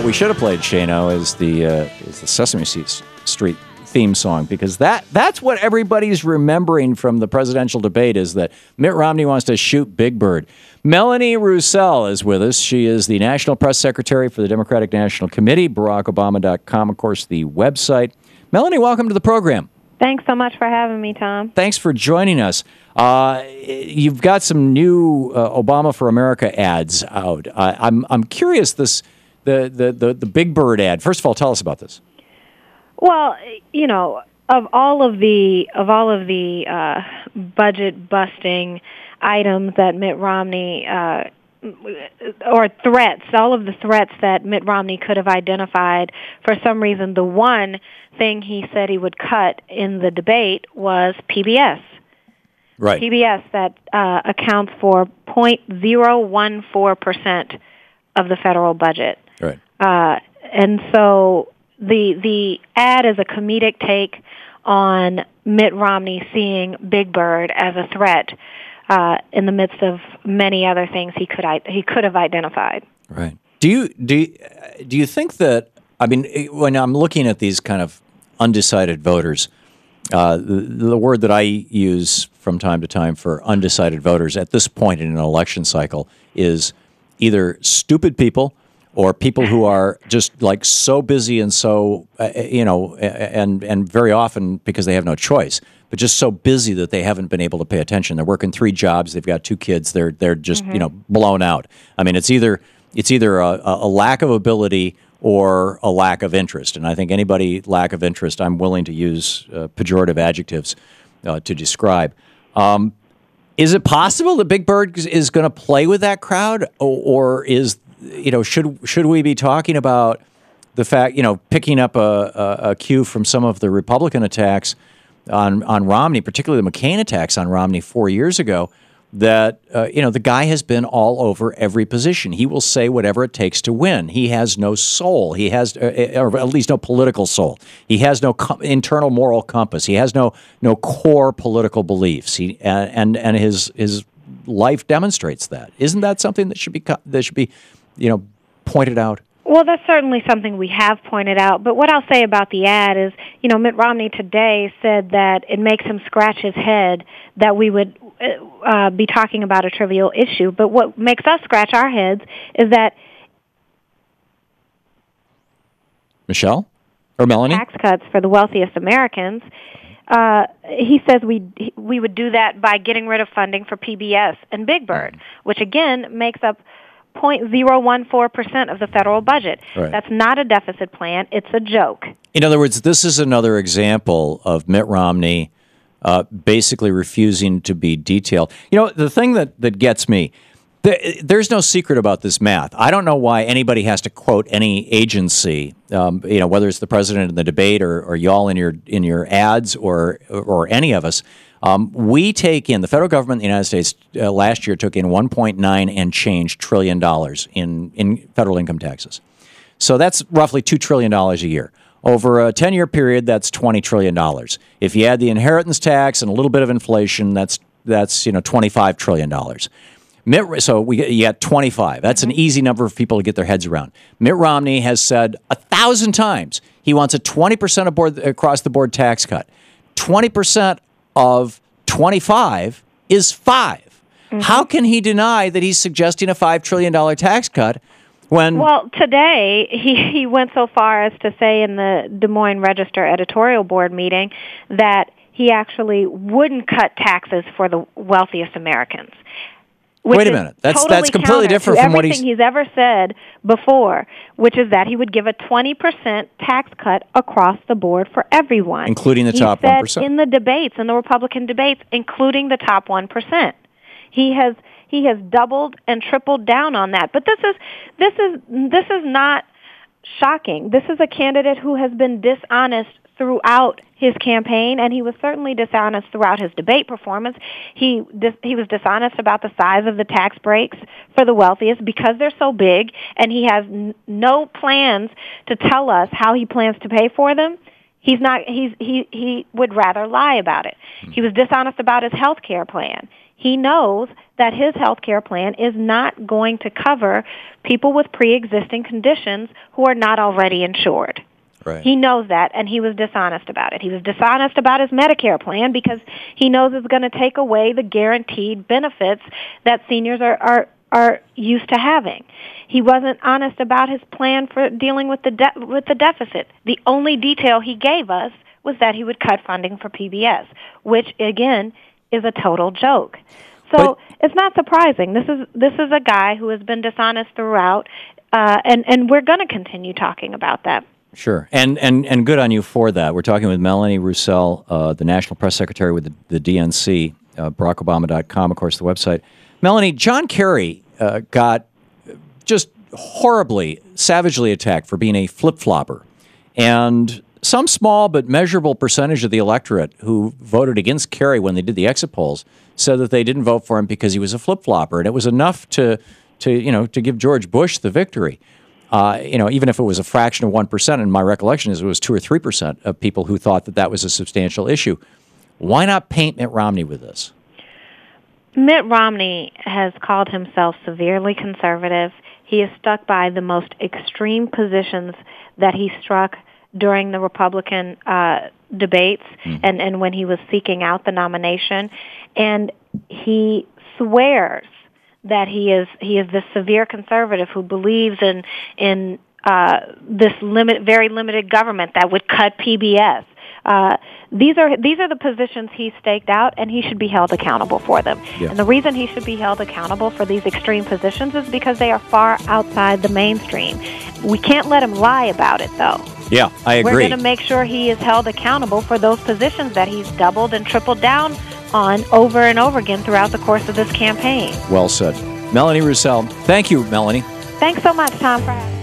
we should have played, Shano, is the Sesame Street theme song, because that's what everybody's remembering from the presidential debate, is that Mitt Romney wants to shoot Big Bird. Melanie Roussell is with us. She is the National Press Secretary for the Democratic National Committee, BarackObama.com, of course, the website. Melanie, welcome to the program. Thanks so much for having me, Tom. Thanks for joining us. You've got some new Obama for America ads out. I'm curious, the Big Bird ad. First of all, tell us about this. Well, you know, of all of the budget busting items that Mitt Romney or threats, all of the threats that Mitt Romney could have identified, for some reason, the one thing he said he would cut in the debate was PBS. Right. PBS that accounts for 0.014% of the federal budget. Right. And so the ad is a comedic take on Mitt Romney seeing Big Bird as a threat in the midst of many other things he could have identified. Right. Do you think that, I mean, when I'm looking at these kind of undecided voters, the word that I use from time to time for undecided voters at this point in an election cycle is either stupid people or people who are just like so busy and so, and very often because they have no choice, but just so busy that they haven't been able to pay attention. They're working 3 jobs. They've got 2 kids. They're just, blown out. I mean, it's either a lack of ability or a lack of interest. And I think anybody lack of interest, I'm willing to use pejorative adjectives to describe. Is it possible that Big Bird is going to play with that crowd, or is, should we be talking about the fact, picking up a cue from some of the Republican attacks on Romney, particularly the McCain attacks on Romney 4 years ago, that, the guy has been all over every position. He will say whatever it takes to win. He has no soul. He has, or at least no political soul. He has no internal moral compass. He has no core political beliefs. And his life demonstrates that. Isn't that something that should be pointed out? Well, that's certainly something we have pointed out. But what I'll say about the ad is, Mitt Romney today said that it makes him scratch his head that we would be talking about a trivial issue. But what makes us scratch our heads is that Michelle or Melanie? Tax cuts for the wealthiest Americans. He says we would do that by getting rid of funding for PBS and Big Bird, which again makes up 0.014% of the federal budget. Right. That's not a deficit plan. It's a joke. In other words, this is another example of Mitt Romney basically refusing to be detailed. The thing that gets me, there's no secret about this math. I don't know why anybody has to quote any agency, whether it's the president in the debate or y'all in your ads or any of us. We take in, the federal government in the United States last year took in $1.9 and change trillion in federal income taxes. So that's roughly $2 trillion a year. Over a 10-year period, that's $20 trillion. If you add the inheritance tax and a little bit of inflation, that's $25 trillion. So you got 25. That's an easy number for people to get their heads around. Mitt Romney has said 1,000 times he wants a 20% across-the-board tax cut. 20% of 25 is 5. Mm-hmm. How can he deny that he's suggesting a $5 trillion tax cut when... Well, today he went so far as to say in the Des Moines Register editorial board meeting that he actually wouldn't cut taxes for the wealthiest Americans. Wait a minute. That's completely different from what he's ever said before, which is that he would give a 20% tax cut across the board for everyone, including the top 1%. He said in the debates, in the Republican debates, including the top 1%. He has doubled and tripled down on that. But this is not shocking. This is a candidate who has been dishonest throughout his campaign, and he was certainly dishonest throughout his debate performance. He was dishonest about the size of the tax breaks for the wealthiest because they're so big, and he has no plans to tell us how he plans to pay for them. He's not. He would rather lie about it. He was dishonest about his health care plan. He knows that his health care plan is not going to cover people with pre-existing conditions who are not already insured. Right. He knows that, and he was dishonest about it. He was dishonest about his Medicare plan because he knows it's going to take away the guaranteed benefits that seniors are used to having. He wasn't honest about his plan for dealing with the deficit. The only detail he gave us was that he would cut funding for PBS, which again is a total joke. So it's not surprising. This is a guy who has been dishonest throughout, and we're going to continue talking about that. Sure, and good on you for that. We're talking with Melanie Roussell, the National Press Secretary with the DNC, BarackObama.com, of course, the website. Melanie, John Kerry got just horribly, savagely attacked for being a flip-flopper. And some small but measurable percentage of the electorate who voted against Kerry when they did the exit polls said that they didn't vote for him because he was a flip-flopper. And it was enough to give George Bush the victory. Even if it was a fraction of 1%, and my recollection is it was 2 or 3% of people who thought that that was a substantial issue. Why not paint Mitt Romney with this? Mitt Romney has called himself severely conservative. He is stuck by the most extreme positions that he struck during the Republican debates and when he was seeking out the nomination. And he swears that he is this severe conservative who believes in this very limited government that would cut PBS. These are the positions he staked out, and he should be held accountable for them. Yeah. And the reason he should be held accountable for these extreme positions is because they are far outside the mainstream. We can't let him lie about it, though. Yeah, I agree. We're going to make sure he is held accountable for those positions that he's doubled and tripled down on over and over again throughout the course of this campaign. Well said. Melanie Roussell. Thank you, Melanie. Thanks so much, Tom, for having me.